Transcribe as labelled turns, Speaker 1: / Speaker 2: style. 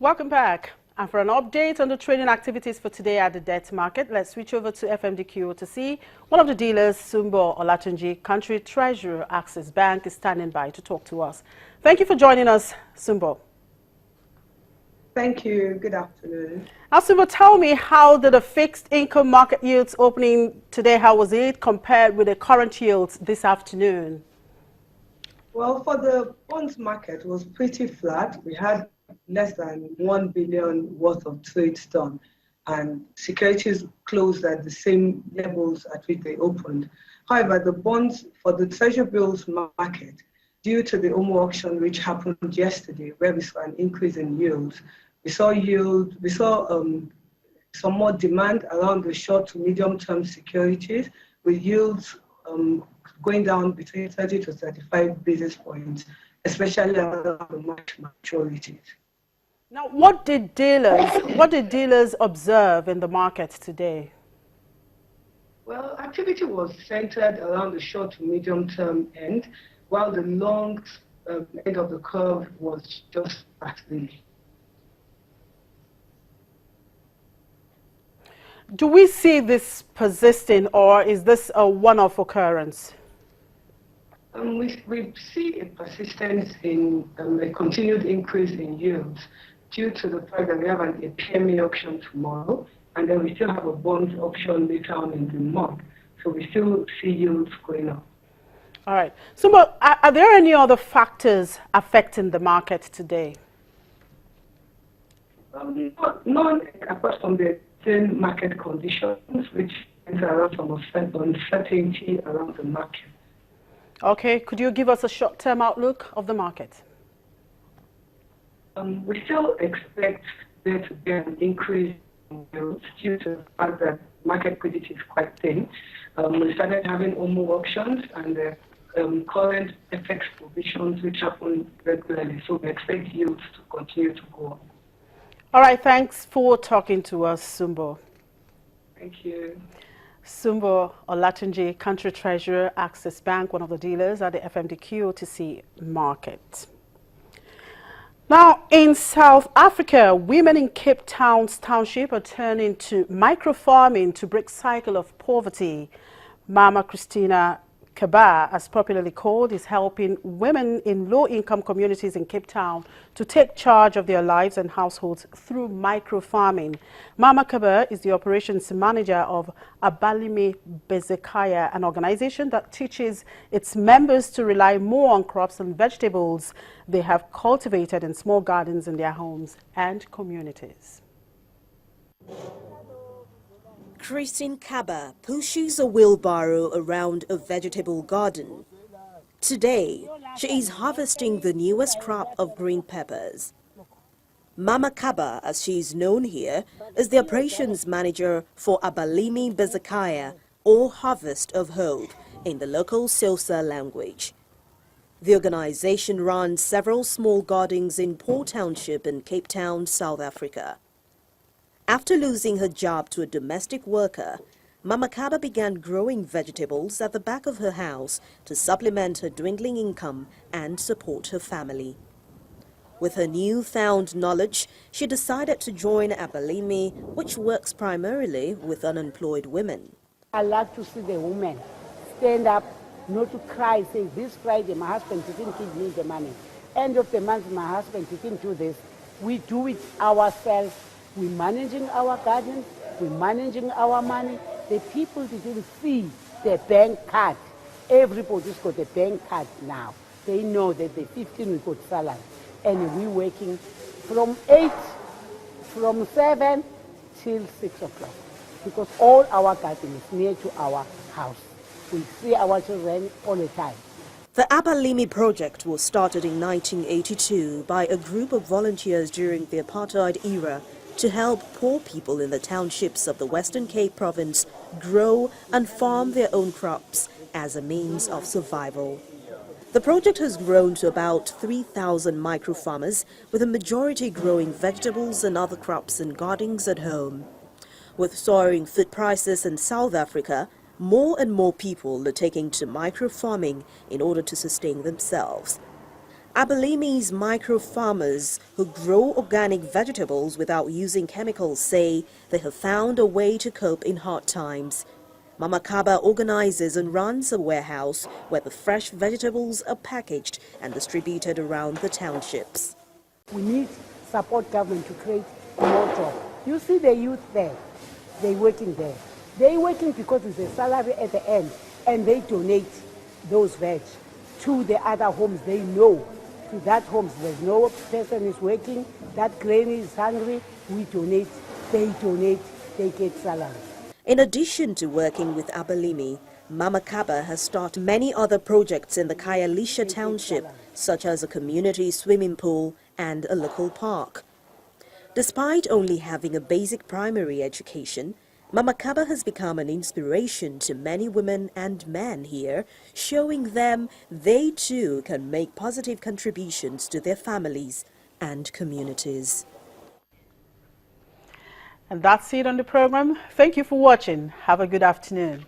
Speaker 1: Welcome back. And for an update on the trading activities for today at the debt market, let's switch over to FMDQ to see one of the dealers, Sumbo Olatunji, Country Treasurer, Access Bank, is standing by to talk to us. Thank you for joining us, Sumbo.
Speaker 2: Thank you. Good afternoon.
Speaker 1: Now, Sumbo, tell me, how did the fixed income market yields opening today, how was it compared with the current yields this afternoon?
Speaker 2: Well, for the bonds market, it was pretty flat. We had less than 1 billion worth of trades done, and securities closed at the same levels at which they opened. However, the bonds for the treasury bills market, due to the OMO auction which happened yesterday, where we saw an increase in yields, we saw some more demand around the short to medium term securities, with yields going down between 30 to 35 basis points, especially around the March maturities.
Speaker 1: Now, what did dealers observe in the market today?
Speaker 2: Well, activity was centered around the short to medium term end, while the long end of the curve was just starting.
Speaker 1: Do we see persisting, or is this a one-off occurrence?
Speaker 2: We see a persistence in a continued increase in yields due to the fact that we have a PME auction tomorrow, and then we still have a bond auction later on in the month. So we still see yields going up.
Speaker 1: All right. So, but are there any other factors affecting the market today?
Speaker 2: None apart from the same market conditions, which enter around some uncertainty around the market.
Speaker 1: Okay. Could you give us a short-term outlook of the market?
Speaker 2: We still expect there to be an increase in yields due to the fact that market liquidity is quite thin. We started having OMO auctions and the current FX provisions which happen regularly. So we expect yields to continue to go up.
Speaker 1: All right. Thanks for talking to us, Sumbo.
Speaker 2: Thank you.
Speaker 1: Sumbo Olatunji, Country Treasurer, Access Bank, one of the dealers at the FMDQ OTC market. Now, in South Africa, women in Cape Town's township are turning to micro-farming to break cycle of poverty. Mama Christina Kaba, as popularly called, is helping women in low-income communities in Cape Town to take charge of their lives and households through micro-farming. Mama Kaba is the operations manager of Abalimi Bezekaya, an organization that teaches its members to rely more on crops and vegetables they have cultivated in small gardens in their homes and communities.
Speaker 3: Christine Kaba pushes a wheelbarrow around a vegetable garden. Today, she is harvesting the newest crop of green peppers. Mama Kaba, as she is known here, is the operations manager for Abalimi Bezekaya, or Harvest of Hope, in the local Xhosa language. The organization runs several small gardens in Paarl Township in Cape Town, South Africa. After losing her job to a domestic worker, Mama Kaba began growing vegetables at the back of her house to supplement her dwindling income and support her family. With her newfound knowledge, she decided to join Abalimi, which works primarily with unemployed women.
Speaker 4: I like to see the women stand up, not to cry, say, this Friday my husband didn't give me the money. End of the month my husband didn't do this. We do it ourselves. We're managing our gardens, we're managing our money. The people didn't see the bank card. Everybody's got a bank card now. They know that the 15 we got salary. And we're working from 7 till 6 o'clock. Because all our garden is near to our house. We see our children all the time.
Speaker 3: The Abalimi project was started in 1982 by a group of volunteers during the apartheid era to help poor people in the townships of the Western Cape province grow and farm their own crops as a means of survival. The project has grown to about 3,000 micro-farmers, with a majority growing vegetables and other crops in gardens at home. With soaring food prices in South Africa, more and more people are taking to micro-farming in order to sustain themselves. Abalimi's micro farmers who grow organic vegetables without using chemicals say they have found a way to cope in hard times. Mama Kaba organizes and runs a warehouse where the fresh vegetables are packaged and distributed around the townships.
Speaker 4: We need support government to create more jobs. You see the youth there, they're working there. They're working because it's a salary at the end, and they donate those veg to the other homes they know. To that homes, there's no person is working, that granny is hungry, we donate, they get salary.
Speaker 3: In addition to working with Abalimi, Mama Kaba has started many other projects in the Khayelitsha township, such as a community swimming pool and a local park. Despite only having a basic primary education, Mama Kaba has become an inspiration to many women and men here, showing them they too can make positive contributions to their families and communities.
Speaker 1: And that's it on the program. Thank you for watching. Have a good afternoon.